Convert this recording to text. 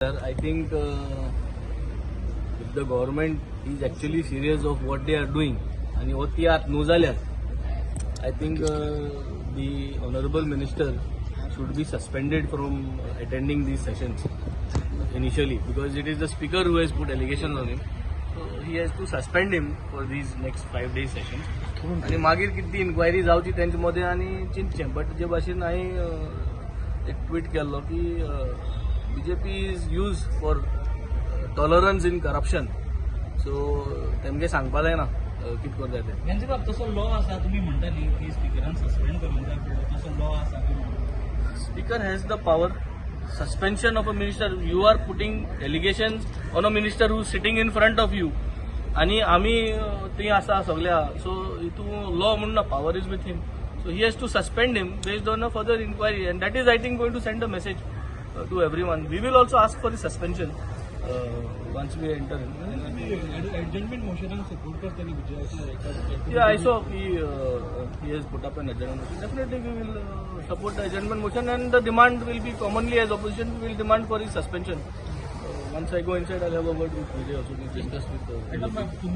Sir, I think if the government is actually serious of what they are doing and what they are नुजाल्यात, I think the honorable minister should be suspended from attending these sessions initially, because it is the speaker who has put allegations on him. So he has to suspend him for these next 5 days sessions. आणि मागीर किती inquiry जावची त्यांच्या मध्ये आणि चिंतचें. But जे भाशेन हांवें एक ट्वीट केल्लो की BJP is used for tolerance in corruption. So तेमगे सांगपा जायना कितें करता तें. त्यांचे बाब तसो लॉ आसा, तुम्ही म्हणटाली की स्पिकरान सस्पेंड करूंक जाय, तसो लॉ आसा. Speaker has the power. Suspension of a minister. You are putting allegations on a minister who is sitting in front of you. आणि आम्ही ते आसा सगळ्या. So हितू law म्हणून power is with him. So he has to suspend him based on a further inquiry, and that is, I think, going to send a message to everyone. We will also ask for the suspension once we enter in. Adjournment motion support करताना विजयाची. Yeah, I saw he has put up an adjournment motion. Definitely we will support the adjournment motion, and the demand will be commonly, as opposition, we will demand for his suspension. Once I go inside, I'll have a word with Vijay also to discuss with